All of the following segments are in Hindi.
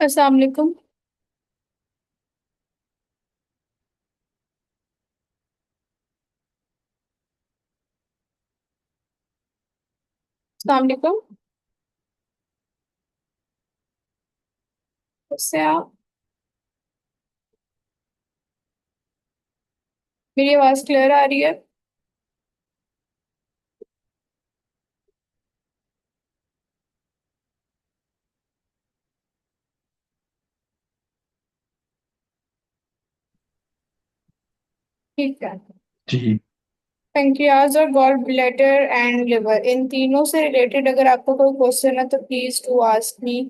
अस्सलाम वालेकुम। अस्सलाम वालेकुम। उससे आप मेरी आवाज क्लियर आ रही है? ठीक है। जी। पेंक्रियाज और गॉल ब्लैडर एंड लिवर, इन तीनों से रिलेटेड अगर आपको कोई क्वेश्चन है तो प्लीज टू आस्क मी।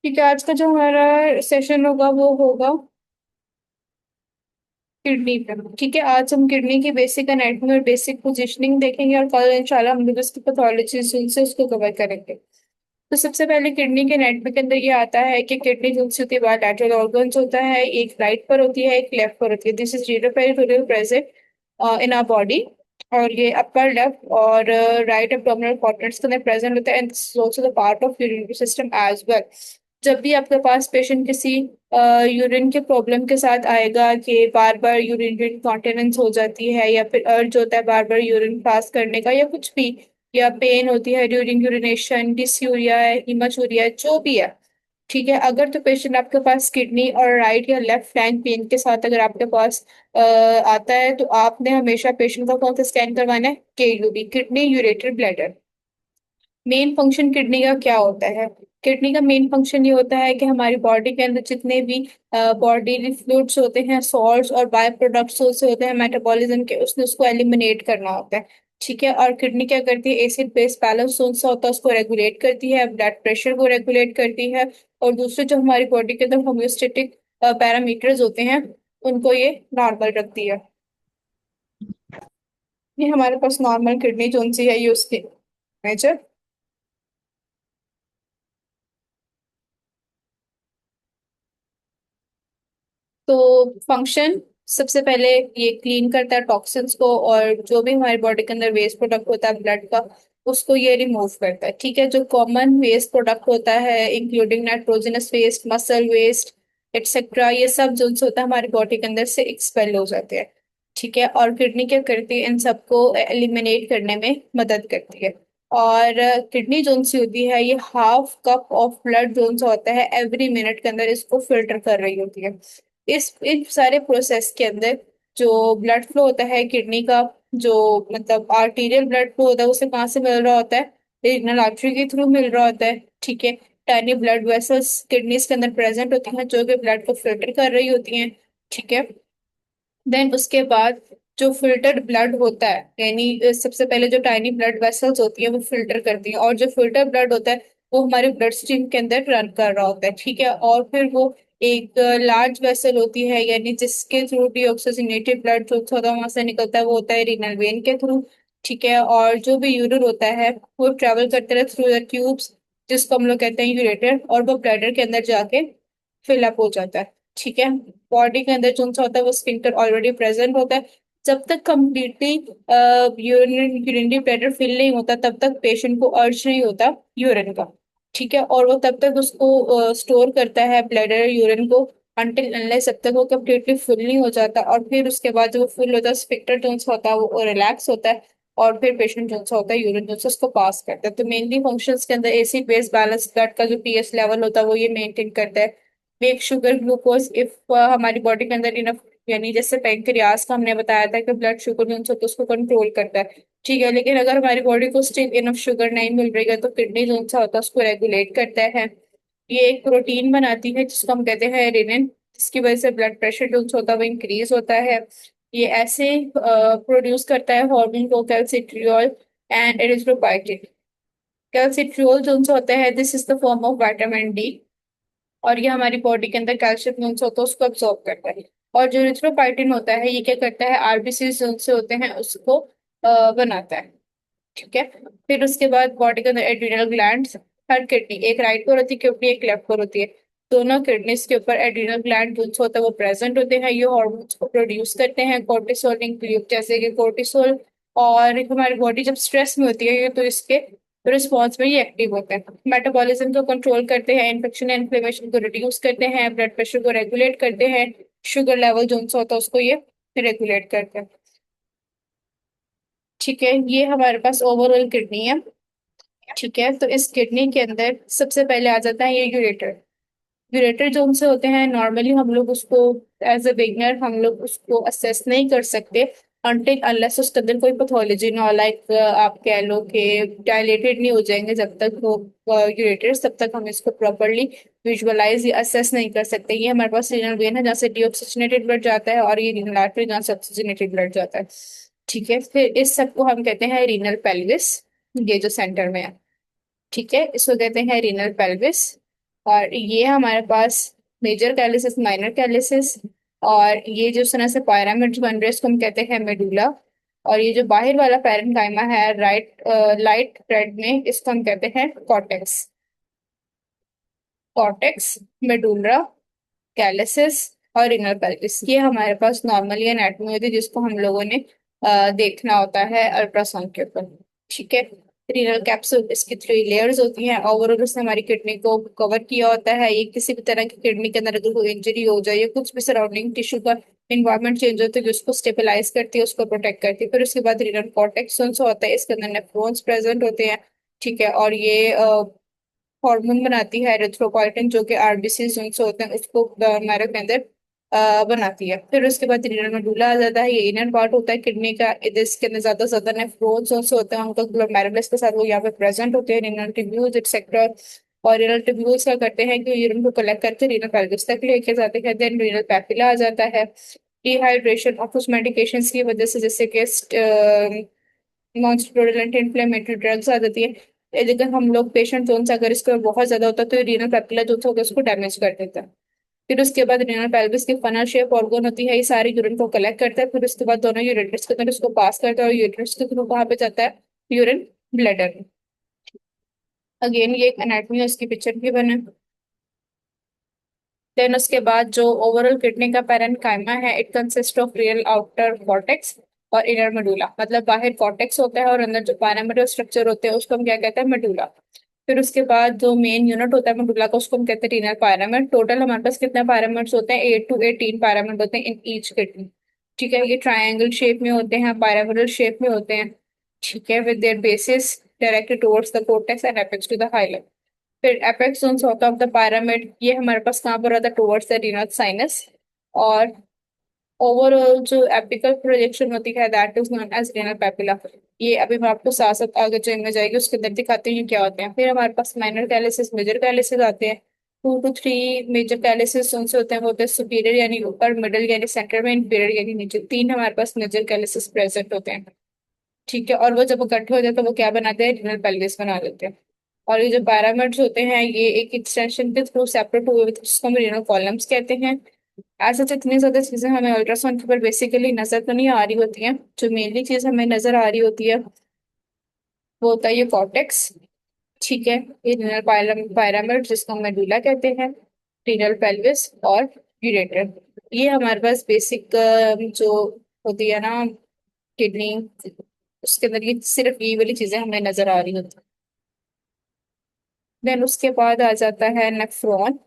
ठीक है, आज का जो हमारा सेशन होगा वो होगा किडनी पे। ठीक है, आज हम किडनी की बेसिक एनाटॉमी और बेसिक पोजीशनिंग देखेंगे और कल इंशाल्लाह हम लोग उसकी पैथोलॉजी से उसको कवर करेंगे। तो सबसे पहले किडनी के एनाटॉमी के अंदर ये आता है कि किडनी जो होती है बायलैटरल ऑर्गन्स होता है, एक राइट पर होती है एक लेफ्ट पर होती है। This is reader present in our body. और ये अपर लेफ्ट और राइट एब्डोमिनल क्वाड्रेंट्स के अंदर प्रेजेंट होता है and this is also the part of urinary system as well. जब भी आपके पास पेशेंट किसी यूरिन के प्रॉब्लम के साथ आएगा कि बार बार यूरिन इंकॉन्टिनेंस हो जाती है या फिर अर्ज होता है बार बार यूरिन पास करने का या कुछ भी, या पेन होती है ड्यूरिंग यूरिनेशन, डिस्यूरिया है, हिमाचूरिया है, जो भी है। ठीक है, अगर तो पेशेंट आपके पास किडनी और राइट या लेफ्ट फ्लैंक पेन के साथ अगर आपके पास आता है तो आपने हमेशा पेशेंट का कौन सा स्कैन करवाना है? केयूबी, kidney ureter bladder. Main function kidney का क्या होता है? किडनी का मेन फंक्शन ये होता है कि हमारी बॉडी के अंदर जितने भी बॉडी फ्लूइड्स होते हैं, सॉल्ट्स और बाय प्रोडक्ट्स होते हैं मेटाबॉलिज्म के, उसने उसको एलिमिनेट करना होता है। ठीक है, और किडनी क्या करती है? एसिड बेस बैलेंस जोन सा होता है उसको रेगुलेट करती है, ब्लड प्रेशर को रेगुलेट करती है, और दूसरे जो हमारी बॉडी के अंदर होम्योस्टेटिक पैरामीटर्स होते हैं उनको ये नॉर्मल रखती है। ये हमारे पास नॉर्मल किडनी जोन सी है, ये उसकी मेजर। तो फंक्शन, सबसे पहले ये क्लीन करता है टॉक्सिन्स को, और जो भी हमारी बॉडी के अंदर वेस्ट प्रोडक्ट होता है ब्लड का, उसको ये रिमूव करता है। ठीक है, जो कॉमन वेस्ट प्रोडक्ट होता है including nitrogenous waste, muscle waste etcetera, ये सब जो होता है हमारी बॉडी के अंदर से एक्सपेल हो जाते हैं। ठीक है, और किडनी क्या करती है? इन सबको एलिमिनेट करने में मदद करती है। और किडनी जोन सी होती है ये half cup of blood zone सा होता है एवरी मिनट के अंदर इसको फिल्टर कर रही होती है। इस इन सारे प्रोसेस के अंदर जो ब्लड फ्लो होता है किडनी का, जो मतलब आर्टीरियल ब्लड फ्लो होता है, उसे कहाँ से मिल रहा होता है? रीनल आर्टरी के थ्रू मिल रहा होता है। ठीक है, टाइनी ब्लड वेसल्स किडनीज के अंदर प्रेजेंट होती हैं जो कि ब्लड को फिल्टर कर रही होती हैं। ठीक है, देन उसके बाद जो फिल्टर्ड ब्लड होता है, यानी सबसे पहले जो टाइनी ब्लड वेसल्स होती है वो फिल्टर करती है, और जो फिल्टर ब्लड होता है वो हमारे ब्लड स्ट्रीम के अंदर रन कर रहा होता है। ठीक है, और फिर वो एक लार्ज वेसल होती है, यानी जिसके थ्रू डीऑक्सीजनेटेड ब्लड जो थोड़ा वहां से निकलता है वो होता है रीनल वेन के थ्रू। ठीक है, और जो भी यूरिन होता है वो ट्रेवल करते रहे थ्रू द ट्यूब्स, जिसको हम लोग कहते हैं यूरेटर, और वो ब्लैडर के अंदर जाके फिलअप हो जाता है। ठीक है, बॉडी के अंदर जो सा होता है वो स्फिंक्टर ऑलरेडी प्रेजेंट होता है। जब तक कंप्लीटली यूरिनरी ब्लैडर फिल नहीं होता तब तक पेशेंट को अर्ज नहीं होता यूरिन का। ठीक है, और वो तब तक उसको स्टोर करता है ब्लैडर यूरिन को अनटिल अनलेस, जब तक वो कम्प्लीटली फुल नहीं हो जाता, और फिर उसके बाद जब वो फुल होता है स्फिंक्टर जो सा होता है वो रिलैक्स होता है, और फिर पेशेंट जो सा होता है यूरिन जो सा उसको पास करता है। तो मेनली फंक्शंस के अंदर एसिड बेस बैलेंस, ब्लड का जो पीएच लेवल होता है वो ये मेंटेन करता है। मेक शुगर ग्लूकोज इफ हमारी बॉडी के अंदर इनफ, यानी जैसे पैंक्रियास का हमने बताया था कि ब्लड शुगर जो होता है उसको कंट्रोल करता है। ठीक है, लेकिन अगर हमारी बॉडी को स्टिल इनफ शुगर नहीं मिल रही है तो किडनी जो सा होता है उसको रेगुलेट करता है। ये एक प्रोटीन बनाती है जिसको हम कहते हैं रेनिन, जिसकी वजह से ब्लड प्रेशर जो होता है वो इंक्रीज होता है। ये ऐसे प्रोड्यूस करता है हार्मोन को कैल्सिट्रियोल एंड एरिथ्रोपाइटिन। कैल्सिट्रियोल जो होता है this is the form of vitamin D, और ये हमारी बॉडी के अंदर कैल्शियम जो होता है उसको अब्सॉर्ब करता है। और जो इरिथ्रोपाइटिन होता है ये क्या करता है, आरबीसी जो से होते हैं उसको बनाता है। ठीक है। फिर उसके बाद बॉडी के अंदर एड्रिनल ग्लैंड्स, हर किडनी, एक राइट पर होती है किडनी, एक लेफ्ट पर होती है, दोनों किडनीज के ऊपर एड्रिनल ग्लैंड जो होता है वो प्रेजेंट होते हैं। ये हार्मोन्स को प्रोड्यूस करते हैं, कोर्टिसोल इंक्लूड, जैसे कि कोर्टिसोल। और हमारी बॉडी जब स्ट्रेस में होती है तो इसके रिस्पॉन्स में ये एक्टिव होते हैं। मेटाबॉलिज्म को कंट्रोल करते हैं, इन्फेक्शन एंड इन्फ्लेमेशन को रिड्यूस करते हैं, ब्लड प्रेशर को रेगुलेट करते हैं, शुगर लेवल जो सा होता है उसको ये रेगुलेट करते हैं। ठीक है, ये हमारे पास ओवरऑल किडनी है। ठीक है, तो इस किडनी के अंदर सबसे पहले आ जाता है ये यूरेटर। यूरेटर जो उनसे होते हैं, नॉर्मली हम लोग उसको एज अ बिगनर हम लोग उसको असेस नहीं कर सकते अनटिल अनलेस उसके अंदर कोई पैथोलॉजी ना, लाइक आप कह लो कि डायलेटेड नहीं हो जाएंगे जब तक वो यूरेटर्स, तब तक हम इसको प्रॉपरली विजुअलाइज या असेस नहीं कर सकते। ये हमारे पास रीनल वेन है जहाँ से डीऑक्सीजनेटेड ब्लड जाता है, और ये रीनल आर्टरी जहाँ से ऑक्सीजनेटेड ब्लड जाता है। ठीक है, फिर इस सबको हम कहते हैं रीनल पेल्विस, ये जो सेंटर में है। ठीक है, इसको कहते हैं रीनल पेल्विस। और ये हमारे पास मेजर कैलिसिस, माइनर कैलिसिस, और ये जो इस तरह से pyramid बन रहे हैं इसको हम कहते हैं मेडुला। और ये जो बाहर वाला पैरेन्काइमा है राइट लाइट रेड में, इसको हम कहते हैं कॉर्टेक्स। कॉर्टेक्स, मेडुला, कैलिसिस और रीनल पेल्विस, ये हमारे पास नॉर्मली एनाटॉमी होती है जिसको हम लोगों ने देखना होता है अल्ट्रासाउंड के ऊपर। ठीक है। रीनल कैप्सूल, इसकी 3 लेयर्स होती हैं, ओवरऑल उसने हमारी किडनी को कवर किया होता है। ये किसी भी तरह की किडनी के अंदर अगर कोई इंजरी हो जाए या कुछ भी सराउंडिंग टिश्यू का इन्वायरमेंट चेंज होता है जो उसको स्टेबलाइज करती है, उसको प्रोटेक्ट करती है। फिर उसके बाद रीनल कॉर्टेक्स होता है, इसके अंदर नेफ्रॉन्स प्रेजेंट होते हैं। ठीक है, और ये हार्मोन बनाती है एरिथ्रोपोइटिन, जो कि आरबीसी जो होते हैं उसको मैरो के अंदर बनाती है। फिर उसके बाद रीनल मेडुला आ जाता है, ये इनर पार्ट होता है किडनी का। इसके अंदर ज्यादा से ज्यादा नेफ्रॉन्स जो होते हैं उनका ग्लोमेरुलस के साथ वो यहाँ पे प्रेजेंट होते हैं, रीनल ट्यूब्यूल्स एक्सेट्रा। और रीनल ट्यूब्यूल्स क्या करते हैं कि यूरिन को कलेक्ट करके रीनल पेल्विस तक लेके जाते हैं। देन रीनल पैपिला आ जाता है। डिहाइड्रेशन और कुछ मेडिकेशंस की वजह से, जैसे कि नॉन स्टेरॉयडल इन्फ्लेमेटरी ड्रग्स आ जाती है, लेकिन हम लोग पेशेंट जोन से अगर इसका बहुत ज्यादा होता है तो रीनल पैपिला जो होता है उसको डैमेज कर देता है। फिर उसके बाद रीनल पेल्विस की फनल शेप ऑर्गन होती है, ये सारी यूरिन को कलेक्ट करता है। फिर उसके बाद दोनों यूरेटर्स के अंदर उसको पास करता है, और यूरेटर्स के थ्रू कहाँ पे जाता है, यूरिन ब्लैडर में। अगेन ये एक एनाटॉमी है, उसकी पिक्चर भी बने। देन उसके बाद जो ओवरऑल किडनी का पैरेन्काइमा है, it consist of real outer cortex और इनर मेडुला, मतलब बाहर कॉर्टेक्स होता है और अंदर जो पैरामीटर स्ट्रक्चर होते हैं उसको हम क्या कहते हैं, मेडुला। फिर उसके बाद जो मेन यूनिट होता है मेडुला का, उसको हम कहते हैं रीनल पैरामिड। टोटल हमारे पास कितने पैरामिड्स होते हैं, 8 to 18 पैरामिड होते हैं इन ईच किडनी। ठीक है, ये ट्रायंगल शेप में होते हैं, पैरामिडल शेप में होते हैं। ठीक है, with their basis directed towards the cortex and apex to the hilum. फिर apex zone south of the pyramid, ये हमारे पास कहाँ पर आता है, टुवर्ड्स द रीनल साइनस। और ओवरऑल जो एपिकल प्रोजेक्शन होती है that is known as renal papilla. ये अभी मैं आपको साथ साथ आगे जो इमेज आएगी उसके अंदर दिखाती हूँ क्या होते हैं। फिर हमारे पास माइनर कैलिसिस, मेजर कैलिसिस आते हैं। 2 to 3 मेजर कैलिसिस जोन से होते हैं, वो होते हैं सुपीरियर यानी ऊपर, मिडिल यानी सेंटर में, इंफीरियर यानी नीचे। 3 हमारे पास मेजर कैलिसिस प्रेजेंट होते हैं। ठीक है, और वो जब इकट्ठे हो जाते हैं तो वो क्या बनाते हैं, रीनल पेल्विस बना देते हैं। और ये जो पैरामिड्स होते हैं ये एक एक्सटेंशन के थ्रू सेपरेट हुए होते हैं जिसको हम रीनल कॉलम्स कहते हैं। ऐसा तो इतनी ज्यादा चीजें हमें अल्ट्रासाउंड के ऊपर बेसिकली नजर तो नहीं आ रही होती हैं, जो मेनली चीज हमें नजर आ रही होती है वो होता है ये कॉर्टेक्स। ठीक है, ये रीनल पैरामिड जिसको हम मेडुला कहते हैं, रीनल पेल्विस और यूरेटर। ये हमारे पास बेसिक जो होती है ना किडनी, उसके अंदर ये सिर्फ ये वाली चीजें हमें नजर आ रही होती। देन उसके बाद आ जाता है nephron.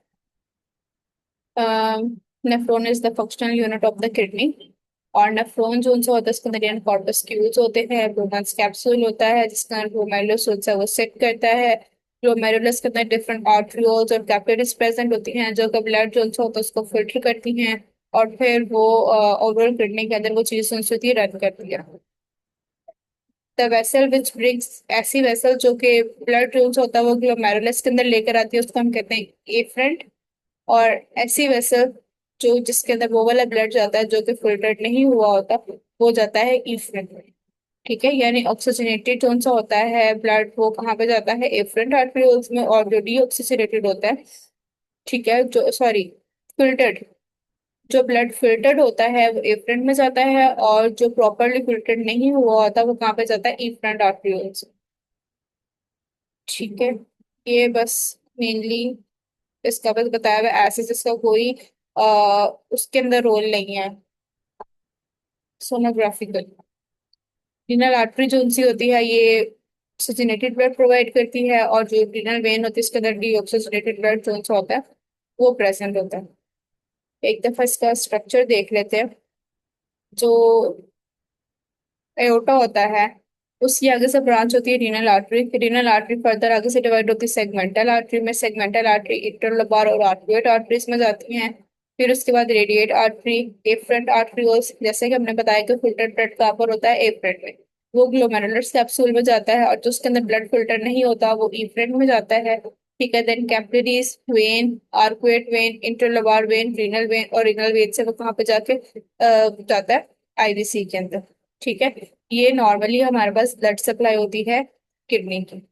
Nephron is the functional unit of the kidney. और नेफ्रॉन जो उनसे होता है उसके अंदर कॉर्पस्क्यूल्स होते हैं, ब्रोमन्स कैप्सूल होता है जिसका ग्लोमेरुलस होता है वो सेट करता है। ग्लोमेरुलस के अंदर डिफरेंट आर्टरियोल्स और कैपिलरीज प्रेजेंट होती हैं जो कि ब्लड जो उनसे होता है उसको फिल्टर करती हैं, और फिर वो ओवरऑल किडनी के अंदर वो चीज उनसे होती है रन करती है। द वेसल विच ब्रिंग्स, ऐसी वेसल जो कि ब्लड जो होता है वो ग्लोमेरुलस के अंदर लेकर आती है उसको हम कहते हैं एफरेंट। और ऐसी वेसल जो जिसके अंदर वो वाला ब्लड जाता है जो कि फिल्टर्ड नहीं हुआ होता, वो जाता है इफ्रेंट में। ठीक है, यानी ऑक्सीजनेटेड जोन सा होता है ब्लड वो कहाँ पे जाता है, एफरेंट आर्टरीज में। और जो डीऑक्सीजनेटेड होता है, ठीक है, जो सॉरी फिल्टर्ड, जो ब्लड फिल्टर्ड होता है वो एफ्रंट में जाता है, और जो प्रॉपरली फिल्टर्ड नहीं हुआ होता वो कहाँ पे जाता है, इफ्रंट आर्टरियोल्स। ठीक है। ये बस मेनली इसका बस बताया हुआ, ऐसे जिसका कोई उसके अंदर रोल नहीं है सोनोग्राफिकल। रीनल आर्टरी जो उनसी होती है ये ऑक्सीजनेटेड ब्लड प्रोवाइड करती है, और जो रीनल वेन होती है इसके अंदर डीऑक्सीजनेटेड ब्लड जो सा होता है वो प्रेजेंट होता है। एक दफा इसका स्ट्रक्चर देख लेते हैं। जो एओर्टा होता है उसकी आगे से ब्रांच होती है renal artery. Renal artery further आगे से डिवाइड होती है सेगमेंटल आर्टरी में। सेगमेंटल आर्टरी इंटरलोबार और आर्कुएट आर्टरीज में जाती हैं। फिर उसके बाद रेडिएट आर्टरी, एफ्रंट आर्टरीज, जैसे कि हमने बताया कि फिल्टर ब्लड कहाँ पर होता है, एफ्रंट में। वो ग्लोमेरुलर कैप्सूल में जाता है, और जो उसके अंदर ब्लड फिल्टर नहीं होता वो इफ्रंट में जाता है। ठीक है। Then capillaries, vein, arcuate vein, interlobar vein, renal vein, और रीनल वेन से वो कहाँ पे जाके जाता है, आईवीसी के अंदर। ठीक है। ये नॉर्मली हमारे पास ब्लड सप्लाई होती है किडनी की।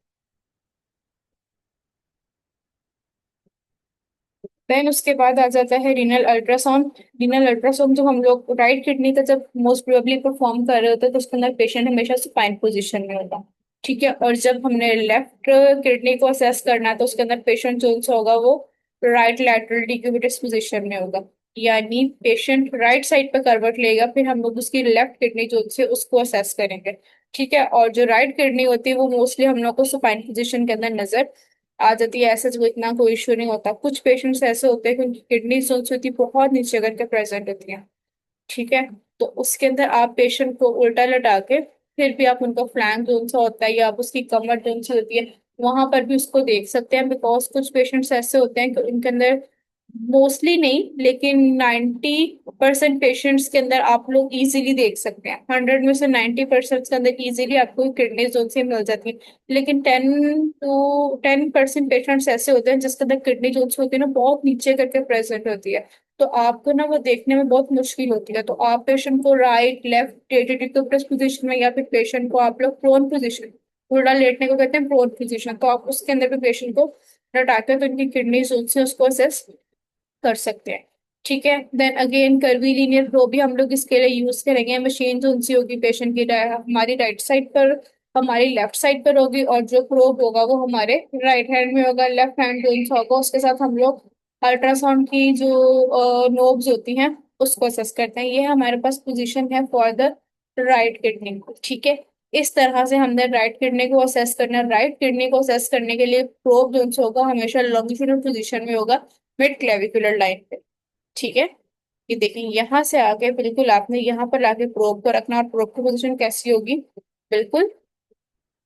देन उसके बाद आ जाता है रीनल अल्ट्रासाउंड। रीनल अल्ट्रासाउंड जब हम लोग राइट किडनी का जब मोस्ट प्रोबेबली परफॉर्म कर रहे होते हैं तो उसके अंदर पेशेंट हमेशा सुपाइन पोजीशन में होगा। ठीक है। और जब हमने लेफ्ट किडनी को असेस करना है तो उसके अंदर पेशेंट जो सा होगा वो राइट लैटरल डिक्यूबिटस पोजीशन में होगा। यानी पेशेंट राइट साइड पे करवट लेगा, फिर हम लोग उसकी लेफ्ट किडनी जो से उसको असेस करेंगे। ठीक है। और जो राइट किडनी होती है वो मोस्टली हम लोग को सुपाइन पोजीशन के अंदर नजर आ जाती है। ऐसे जो इतना कोई इशू नहीं होता। कुछ पेशेंट्स ऐसे होते हैं कि उनकी किडनी स्टोन्स होती है बहुत नीचे करके प्रेजेंट होती है। ठीक है। तो उसके अंदर आप पेशेंट को उल्टा लटा के फिर भी आप उनका फ्लैंक जोन सा होता है या आप उसकी कमर जोन सी होती है वहां पर भी उसको देख सकते हैं। बिकॉज कुछ पेशेंट्स ऐसे होते हैं कि उनके अंदर, मोस्टली नहीं लेकिन 90% पेशेंट्स के अंदर आप लोग इजीली देख सकते हैं। 100 में से 90% के अंदर इजीली आपको किडनी जोन से मिल जाती है। लेकिन 10% पेशेंट्स ऐसे होते हैं जिसके अंदर किडनी जोन होती है ना बहुत नीचे करके प्रेजेंट होती है। तो आपको ना वो देखने में बहुत मुश्किल होती है। तो आप पेशेंट को राइट लेफ्ट टेटेटिव पोजिशन में, या फिर पेशेंट को आप लोग प्रोन पोजिशन, उल्टा लेटने को कहते हैं प्रोन पोजिशन, तो आप उसके अंदर भी पेशेंट को रटाकर तो उनकी किडनी जोन से उसको असेस कर सकते हैं। ठीक है। Then again curvilinear probe भी हम लोग इसके लिए यूज करेंगे। मशीन जो सी होगी पेशेंट की हमारी राइट साइड पर, हमारी लेफ्ट साइड पर होगी, और जो प्रोब होगा वो हमारे राइट हैंड में होगा। लेफ्ट हैंड जो इंच होगा उसके साथ हम लोग अल्ट्रासाउंड की जो नोब्स होती हैं उसको असेस करते हैं। ये हमारे पास पोजीशन है फॉर द राइट किडनी। ठीक है। इस तरह से हमने राइट किडनी को असेस करना है। राइट किडनी को असेस करने के लिए प्रोब जो होगा हमेशा लॉन्गिट्यूडनल पोजीशन में होगा, मिड क्लेविकुलर लाइन पे। ठीक है। ये देखें यहाँ से आगे बिल्कुल आपने यहाँ पर लाके प्रोब को रखना, और प्रोब की पोजीशन कैसी होगी, बिल्कुल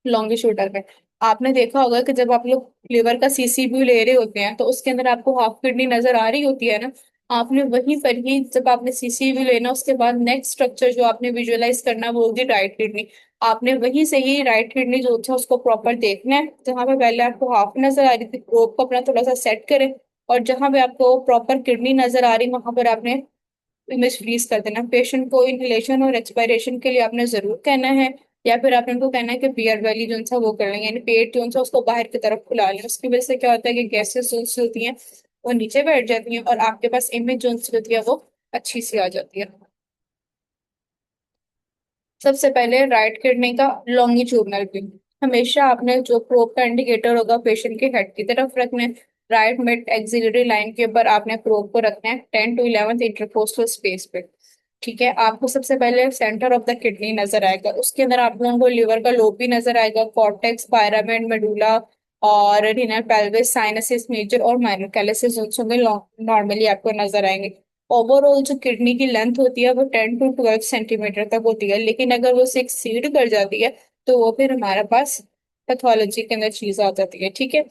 लॉन्गिट्यूडल में। आपने देखा होगा कि जब आप लोग लिवर का सीसीबी ले रहे होते हैं तो उसके अंदर आपको हाफ किडनी नजर आ रही होती है ना। आपने वहीं पर ही जब आपने सीसीबी लेना उसके बाद नेक्स्ट स्ट्रक्चर जो आपने विजुअलाइज करना वो होगी राइट किडनी। आपने वहीं से ही राइट किडनी जो है उसको प्रॉपर देखना है। जहां पे पहले आपको हाफ नजर आ रही थी प्रोब को अपना थोड़ा सा सेट करें, और जहां पे आपको प्रॉपर किडनी नजर आ रही वहां पर आपने इमेज फ्रीज कर देना। पेशेंट को इनहेलेशन और एक्सपायरेशन के लिए आपने जरूर कहना है, या फिर आपने उनको कहना है कि बियर वैली जो सा वो कर लेंगे, यानी पेट जो सा उसको बाहर की तरफ खुला लें। उसकी वजह से क्या होता है कि गैसेस जो सी होती हैं वो नीचे बैठ जाती हैं, और आपके पास इमेज जो सी होती है वो अच्छी सी आ जाती है। सबसे पहले राइट किडनी का लॉन्गिट्यूडनल व्यू। हमेशा आपने जो प्रोब का इंडिकेटर होगा पेशेंट के हेड की तरफ रखना है। राइट मिड एक्सिलरी लाइन के ऊपर आपने प्रोब को रखना है 10 to 11 इंटरकोस्टल स्पेस पे। ठीक है। आपको सबसे पहले सेंटर ऑफ द किडनी नजर आएगा, उसके अंदर आप लोगों को लिवर का लोब भी नजर आएगा, कॉर्टेक्स, पायरामिड, मेडुला, और रीनल पेल्विस, साइनसिस मेजर और माइनर कैलिसिस होंगे, नॉर्मली आपको नजर आएंगे। ओवरऑल जो किडनी की लेंथ होती है वो 10 to 12 सेंटीमीटर तक होती है, लेकिन अगर वो 6 सीड कर जाती है तो वो फिर हमारे पास पैथोलॉजी के अंदर चीज आ जाती है। ठीक है।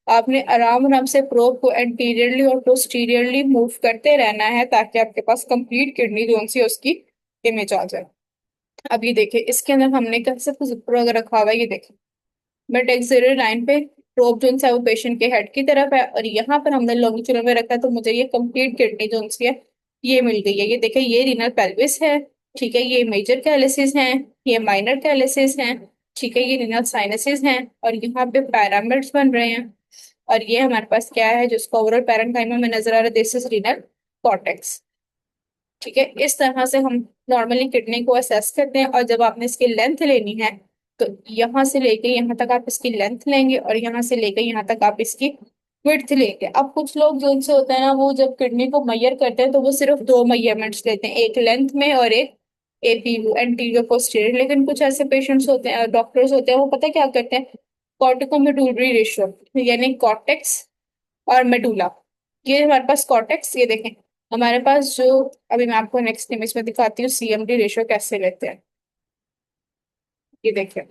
आपने आराम आराम से प्रोब को एंटीरियरली और पोस्टीरियरली मूव करते रहना है ताकि आपके पास कंप्लीट किडनी जोन सी उसकी इमेज आ जाए। अब ये देखिए इसके अंदर हमने कैसे कुछ अगर रखा हुआ है, ये देखिए मिड एक्सिलरी लाइन पे प्रोब जोन है वो पेशेंट के हेड की तरफ है, और यहाँ पर हमने लॉन्गिट्यूडल में रखा है तो मुझे ये कंप्लीट किडनी जोन सी है ये मिल गई है। ये देखिए ये रीनल पेल्विस है। ठीक है। ये मेजर कैलिसिस है, ये माइनर कैलिसिस है। ठीक है। ये रीनल साइनसिस हैं, और यहाँ पे पैरामिड्स बन रहे हैं। और ये हमारे पास क्या है जिसको ओवरऑल पैरेन्काइमा में नजर आ रहा है, दिस इज रीनल कॉर्टेक्स। ठीक है, इस तरह से हम नॉर्मली किडनी को असेस करते हैं। और जब आपने इसकी लेंथ लेनी है तो यहाँ से लेके यहाँ तक आप इसकी लेंथ लेंगे, और यहाँ से लेके यहाँ तक आप इसकी विड्थ लेंगे। अब कुछ लोग जो उनसे होता है ना, वो जब किडनी को मेजर करते हैं तो वो सिर्फ दो मेजरमेंट्स लेते हैं, एक लेंथ में और एक एपीयू, एंटीरियर पोस्टीरियर। लेकिन कुछ ऐसे पेशेंट्स होते हैं, डॉक्टर्स होते हैं, वो पता है क्या करते हैं, कॉर्टिकोमेडुलरी रेशियो यानी कॉर्टेक्स और मेडुला। ये हमारे पास कॉर्टेक्स, ये देखें हमारे पास जो, अभी मैं आपको नेक्स्ट इमेज में दिखाती हूँ सीएमडी रेशियो कैसे लेते हैं। ये देखिए,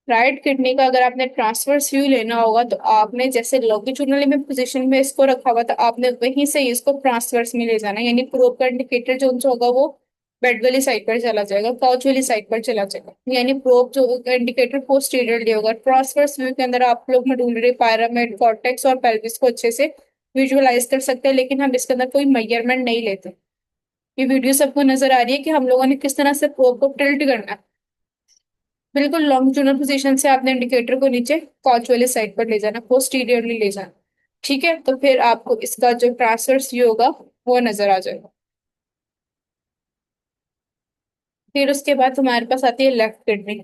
राइट किडनी का अगर आपने ट्रांसवर्स व्यू लेना होगा तो आपने जैसे लॉन्गिट्यूडनली में पोजीशन में इसको रखा हुआ था, आपने वहीं से इसको ट्रांसवर्स में ले जाना है। यानी प्रोब का इंडिकेटर जो उनसे होगा वो बेड वाली साइड पर चला जाएगा, काउच वाली साइड पर चला जाएगा। यानी प्रोब जो इंडिकेटर पोस्टीरियरली होगा। ट्रांसवर्स व्यू के अंदर आप लोग मेडुलरी, पायरामिड, कॉर्टेक्स और पेल्विस को अच्छे से विजुअलाइज कर सकते हैं, लेकिन हम इसके अंदर कोई मेजरमेंट नहीं लेते। ये वीडियो सबको नजर आ रही है कि हम लोगों ने किस तरह से प्रोब को टिल्ट करना है। बिल्कुल लॉन्गिट्यूडनल पोजीशन से आपने इंडिकेटर को नीचे कॉच वाली साइड पर ले जाना, पोस्टीरियरली ले जाना। ठीक है, तो फिर आपको इसका जो ट्रांसवर्स व्यू होगा वो नजर आ जाएगा। फिर उसके बाद हमारे पास आती है लेफ्ट किडनी।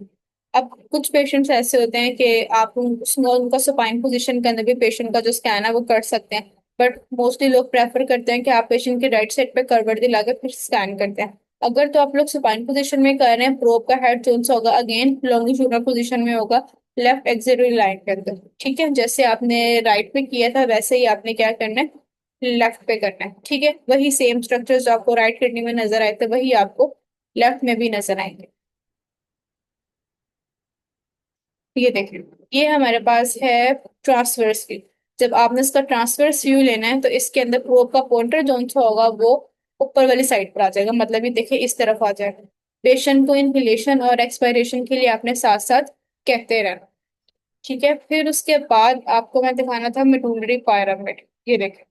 अब कुछ पेशेंट्स ऐसे होते हैं कि आप उसमें उनका सुपाइन पोजीशन के अंदर भी पेशेंट का जो स्कैन है वो कर सकते हैं, बट मोस्टली लोग प्रेफर करते हैं कि आप पेशेंट के राइट साइड पे करवट दिला के फिर स्कैन करते हैं। अगर तो आप लोग सुपाइन पोजीशन में कर रहे हैं, प्रोब का हेड जोन सा होगा अगेन लॉन्गिट्यूडनल पोजीशन में होगा, लेफ्ट एक्सिलरी लाइन के अंदर। ठीक है, जैसे आपने राइट पे किया था वैसे ही आपने क्या करना है, लेफ्ट पे करना है। ठीक है, वही सेम स्ट्रक्चर जो आपको राइट किडनी में नजर आए थे वही आपको लेफ्ट में भी नजर आएंगे। ये देखिए, ये हमारे पास है ट्रांसवर्स व्यू। जब आपने इसका ट्रांसवर्स व्यू लेना है तो इसके अंदर प्रोब का पॉइंटर जोन सा होगा वो ऊपर वाली साइड पर आ जाएगा, मतलब ये देखिए इस तरफ आ जाएगा। पेशेंट को इनहेलेशन और एक्सपायरेशन के लिए आपने साथ साथ कहते रहना। ठीक है, फिर उसके बाद आपको मैं दिखाना था मेडुलरी पायरामिड। ये देखिए,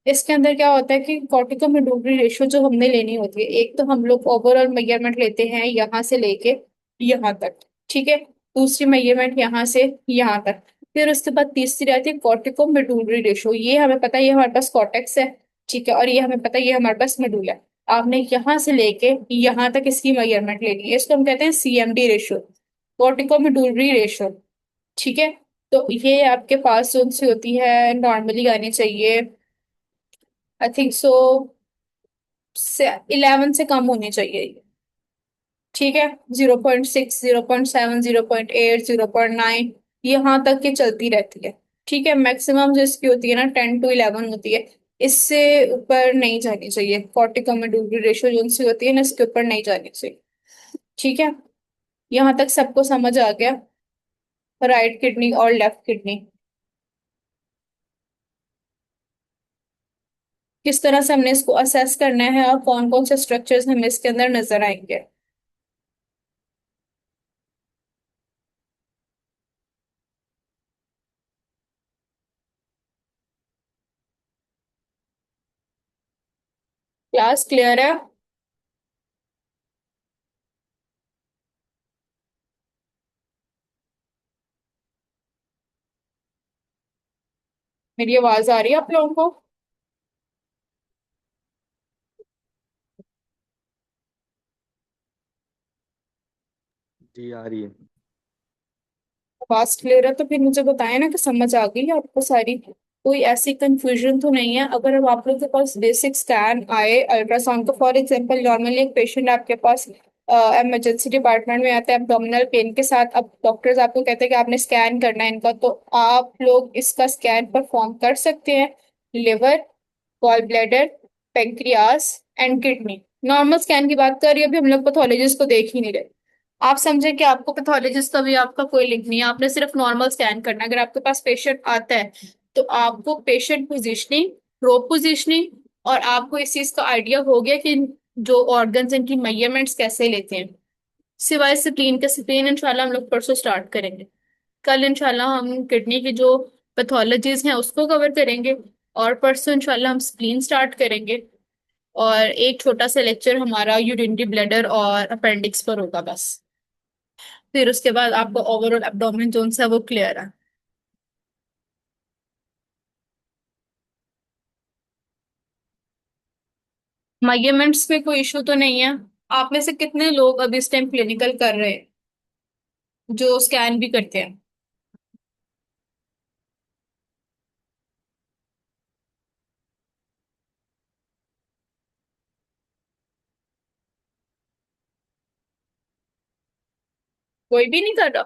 इसके अंदर क्या होता है कि कॉर्टिको मेडुलरी रेशियो जो हमने लेनी होती है, एक तो हम लोग ओवरऑल मेजरमेंट लेते हैं यहाँ से लेके यहाँ तक। ठीक है, दूसरी मेजरमेंट यहाँ से यहाँ तक। फिर उसके बाद तीसरी आती है कॉर्टिको मेडुलरी रेशियो। ये हमें पता है ये हमारे पास कॉर्टेक्स है। ठीक है, और ये हमें पता है ये हमारे पास मेडुला है। आपने यहाँ से लेके यहाँ तक इसकी मेजरमेंट लेनी है, इसको हम कहते हैं CMD ratio, cortico medullary ratio. ठीक है, तो ये आपके पास जो सी होती है नॉर्मली आनी चाहिए, आई थिंक सो 11 से कम होनी चाहिए ये। ठीक है, 0.6, 0.7, 0.8, 0.9, यहाँ तक की चलती रहती है। ठीक है, मैक्सिमम जो इसकी होती है ना 10 to 11 होती है। इससे ऊपर नहीं जानी चाहिए, कॉर्टिकोमेडुलरी रेशियो जो सी होती है ना इसके ऊपर नहीं जानी चाहिए। ठीक है, यहाँ तक सबको समझ आ गया, राइट किडनी और लेफ्ट किडनी किस तरह से हमने इसको असेस करना है और कौन कौन से स्ट्रक्चर्स हमें इसके अंदर नजर आएंगे। क्लास क्लियर है? मेरी आवाज आ रही है आप लोगों को? जी आ रही है। आवाज क्लियर है तो फिर मुझे बताएं ना कि समझ आ गई है आपको सारी, कोई ऐसी कंफ्यूजन तो नहीं है। अगर अब आप लोग के पास बेसिक स्कैन आए अल्ट्रासाउंड का, फॉर एग्जांपल नॉर्मली एक पेशेंट आपके पास इमरजेंसी डिपार्टमेंट में आता है एब्डोमिनल पेन के साथ, अब डॉक्टर्स आपको कहते हैं कि आपने स्कैन करना है इनका, तो आप लोग इसका स्कैन परफॉर्म कर सकते हैं। Liver, gall bladder, pancreas and kidney. Normal scan की बात कर रही है, अभी हम लोग पैथोलॉजिस्ट को देख ही नहीं रहे। आप समझे कि आपको पैथोलॉजिस्ट का भी आपका कोई लिंक नहीं है, आपने सिर्फ नॉर्मल स्कैन करना है। अगर आपके पास पेशेंट आता है तो आपको पेशेंट पोजीशनिंग, प्रोब पोजीशनिंग, और आपको इस चीज का आइडिया हो गया कि जो ऑर्गन्स इनकी मेजरमेंट्स कैसे लेते हैं। सिवाय स्प्लीन के, स्प्लीन इंशाल्लाह हम लोग परसों स्टार्ट करेंगे। कल इंशाल्लाह हम किडनी की जो पैथोलॉजीज हैं उसको कवर करेंगे, और परसों इंशाल्लाह हम स्प्लीन स्टार्ट करेंगे। और एक छोटा सा लेक्चर हमारा यूरिनरी ब्लैडर और अपेंडिक्स पर होगा बस। फिर उसके बाद आपको ओवरऑल एब्डोमेन जोन है वो क्लियर है। मेजरमेंट्स में कोई इशू तो नहीं है। आप में से कितने लोग अभी इस टाइम क्लिनिकल कर रहे हैं, जो स्कैन भी करते हैं? कोई भी नहीं कर रहा?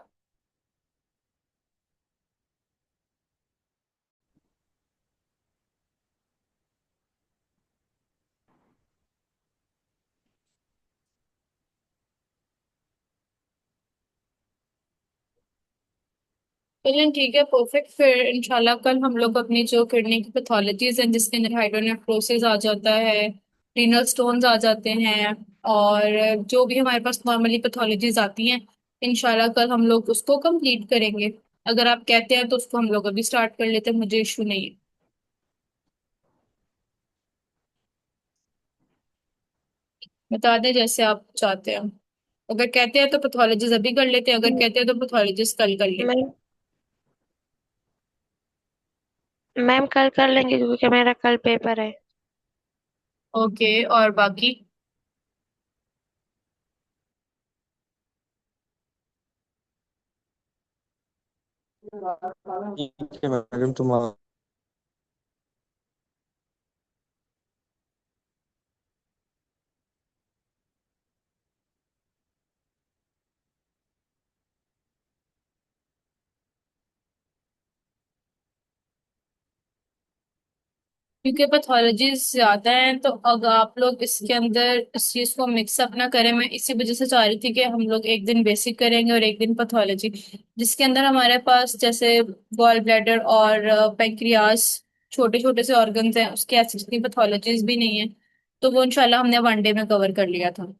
चलिए ठीक है, परफेक्ट। फिर इंशाल्लाह कल हम लोग अपनी जो किडनी की पैथोलॉजीज हैं, जिसके अंदर हाइड्रोनेफ्रोसिस आ जाता है, रीनल स्टोन्स आ जाते हैं, और जो भी हमारे पास नॉर्मली पैथोलॉजीज आती हैं, इंशाल्लाह कल हम लोग उसको कंप्लीट करेंगे। अगर आप कहते हैं तो उसको हम लोग अभी स्टार्ट कर लेते हैं, मुझे इशू नहीं है। बता दें जैसे आप चाहते हैं। अगर कहते हैं तो पैथोलॉजीज अभी कर लेते हैं, अगर कहते हैं तो पैथोलॉजीज कल कर लेते मैम मैम कल कर लेंगे क्योंकि मेरा कल पेपर है। हैं। ओके, और बाकी? ठीक है मैडम, तुम क्योंकि पैथोलॉजीज ज्यादा हैं, तो अगर आप लोग इसके अंदर इस चीज को मिक्सअप ना करें, मैं इसी वजह से चाह रही थी कि हम लोग एक दिन बेसिक करेंगे और एक दिन पैथोलॉजी, जिसके अंदर हमारे पास जैसे गॉल ब्लैडर और पेंक्रियास, छोटे छोटे से ऑर्गन्स हैं, उसकी ऐसी जितनी पैथोलॉजीज भी नहीं है। तो वो इंशाल्लाह हमने वन डे में कवर कर लिया था।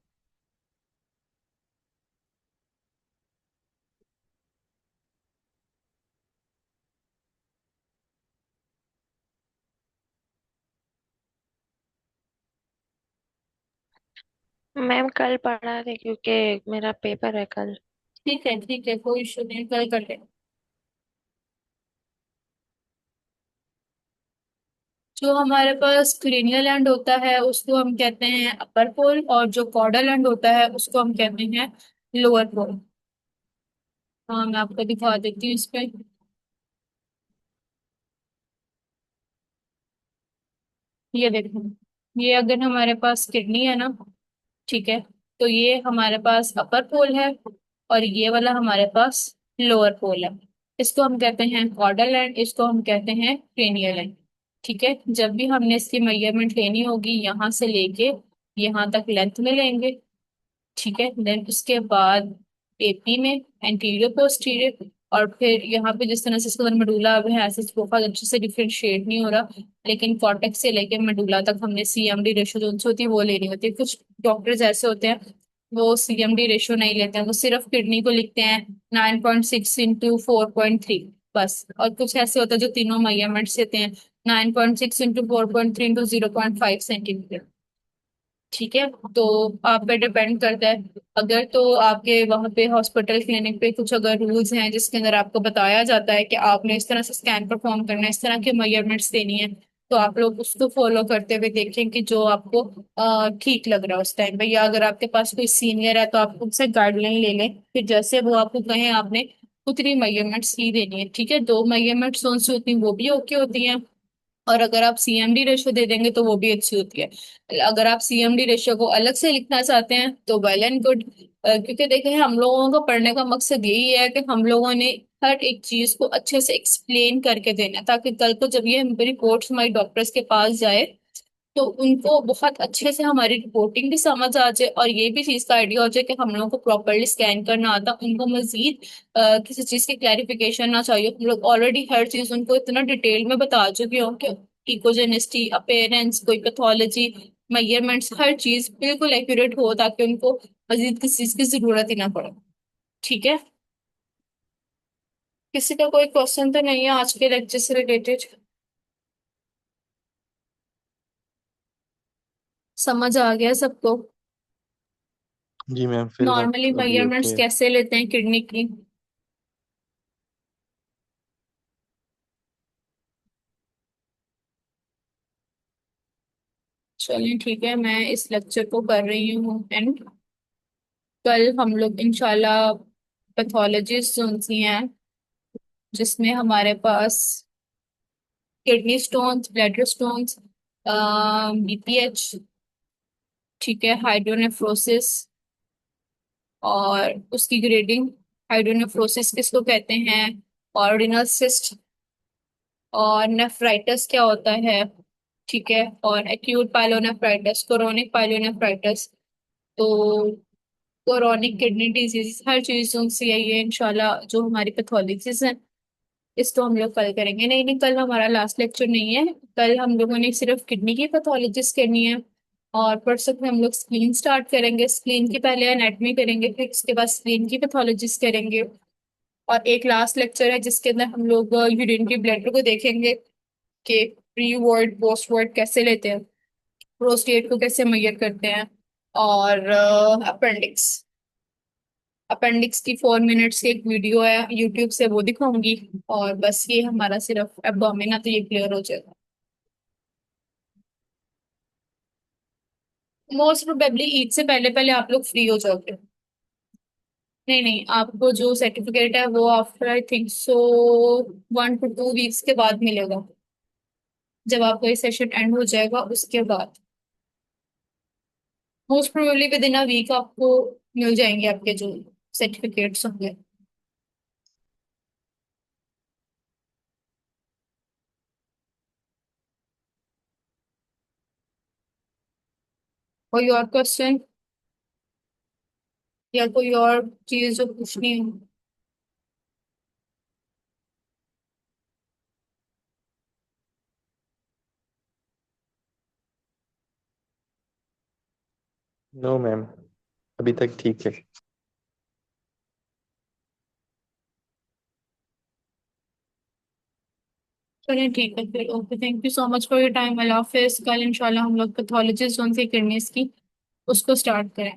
मैम कल पढ़ा दे क्योंकि मेरा पेपर है कल। ठीक है, कोई इशू नहीं, कल कर ले। जो हमारे पास क्रेनियल एंड होता है उसको हम कहते हैं अपर पोल, और जो कॉर्डल एंड होता है उसको हम कहते हैं लोअर पोल। हाँ, मैं आपको दिखा देती हूँ इस पे। ये देखो, ये अगर हमारे पास किडनी है ना, ठीक है, तो ये हमारे पास अपर पोल है, और ये वाला हमारे पास लोअर पोल है। इसको हम कहते हैं कॉर्डल एंड, इसको हम कहते हैं क्रेनियल एंड। ठीक है, जब भी हमने इसकी मेजरमेंट लेनी होगी, यहाँ से लेके यहाँ तक लेंथ में लेंगे। ठीक है, देन उसके बाद एपी में, एंटीरियर पोस्टीरियर, और फिर यहाँ पे जिस तरह से इसका मेडुला अब है, ऐसे बहुत अच्छे से डिफरेंशिएट नहीं हो रहा, लेकिन कॉर्टेक्स से लेके मेडुला तक हमने सीएमडी रेशो जो उनसे होती है वो लेनी होती है। कुछ डॉक्टर्स ऐसे होते हैं, वो सीएमडी रेशो नहीं लेते हैं, वो सिर्फ किडनी को लिखते हैं 9.6 into 4.3 बस। और कुछ ऐसे होते हैं जो तीनों मेजरमेंट्स देते हैं, 9.6 into 4.3 into 0.5 सेंटीमीटर। ठीक है, तो आप पे डिपेंड करता है। अगर तो आपके वहां पे हॉस्पिटल क्लिनिक पे कुछ अगर रूल्स हैं जिसके अंदर आपको बताया जाता है कि आपने इस तरह से स्कैन परफॉर्म करना है, इस तरह के मेजरमेंट्स देनी है, तो आप लोग उसको फॉलो करते हुए देखें कि जो आपको ठीक लग रहा है उस टाइम पे। या अगर आपके पास कोई सीनियर है तो आप उनसे गाइडलाइन ले लें, फिर जैसे वो आपको कहें आपने उतनी मेजरमेंट्स ही देनी है। ठीक है, दो मेजरमेंट्स कौन सी होती हैं वो भी ओके होती हैं, और अगर आप सीएमडी रेशो दे देंगे तो वो भी अच्छी होती है। अगर आप सीएमडी रेशो को अलग से लिखना चाहते हैं तो वेल एंड गुड। क्योंकि देखें, हम लोगों को पढ़ने का मकसद यही है कि हम लोगों ने हर एक चीज को अच्छे से एक्सप्लेन करके देना है, ताकि कल को जब ये रिपोर्ट्स हमारी डॉक्टर्स के पास जाए तो उनको बहुत अच्छे से हमारी रिपोर्टिंग भी समझ आ जाए, और ये भी चीज का आइडिया हो जाए कि हम लोगों को प्रॉपरली स्कैन करना आता। उनको मजीद किसी चीज की क्लैरिफिकेशन ना चाहिए, हम लोग ऑलरेडी हर चीज उनको इतना डिटेल में बता चुके हो कि इकोजेनिसिटी, अपेयरेंस, कोई पैथोलॉजी, मेजरमेंट्स, हर चीज बिल्कुल एक्यूरेट हो, ताकि उनको मजीद किसी चीज की जरूरत ही ना पड़े। ठीक है, किसी का कोई क्वेश्चन तो नहीं है आज के लेक्चर से रिलेटेड? समझ आ गया सबको? जी मैम, फिर बात नॉर्मली अभी मेजरमेंट्स ओके। कैसे लेते हैं किडनी की? चलिए ठीक है, मैं इस लेक्चर को कर रही हूँ एंड कल हम लोग इंशाल्लाह पैथोलॉजी सुनती हैं, जिसमें हमारे पास kidney stones, bladder stones, BPH, ठीक है, हाइड्रोनेफ्रोसिस और उसकी ग्रेडिंग, हाइड्रोनेफ्रोसिस किसको कहते हैं, ऑर्डिनल सिस्ट, और नेफ्राइटिस क्या होता है, ठीक है, और एक्यूट पाइलोनेफ्राइटिस, क्रोनिक पाइलोनेफ्राइटिस, तो क्रोनिक किडनी डिजीज, हर चीज उनसे यही है इंशाल्लाह जो हमारी पैथोलॉजीज हैं। इसको हम लोग कल करेंगे। नहीं नहीं, कल हमारा लास्ट लेक्चर नहीं है। कल हम लोगों ने सिर्फ किडनी की पैथोलॉजिस्ट करनी है, और परसों में हम लोग स्प्लीन स्टार्ट करेंगे। स्प्लीन की पहले एनाटॉमी करेंगे, फिर उसके बाद स्प्लीन की पैथोलॉजिस्ट करेंगे। और एक लास्ट लेक्चर है जिसके अंदर हम लोग यूरिन की ब्लैडर को देखेंगे कि प्री वर्ड पोस्ट वर्ड कैसे लेते हैं, प्रोस्टेट को कैसे मेजर करते हैं, और अपेंडिक्स, अपेंडिक्स की 4 मिनट्स की एक वीडियो है यूट्यूब से, वो दिखाऊंगी। और बस ये हमारा सिर्फ एब्डोमेन है, तो ये क्लियर हो जाएगा। मोस्ट प्रोबेबली ईद से पहले पहले आप लोग फ्री हो जाओगे। नहीं नहीं, आपको जो सर्टिफिकेट है वो after I think so 1 to 2 weeks के बाद मिलेगा, जब आपका ये सेशन एंड हो जाएगा उसके बाद। Most probably within a week आपको मिल जाएंगे आपके जो सर्टिफिकेट्स होंगे। कोई और क्वेश्चन या कोई और चीज जो पूछनी है? नो मैम, अभी तक ठीक है। चलिए ठीक है फिर, okay, thank you so much for your time, अल्लाह हाफिज। कल इंशाल्लाह हम लोग पैथोलॉजिस्ट जोन से करनी इसकी, उसको स्टार्ट करें।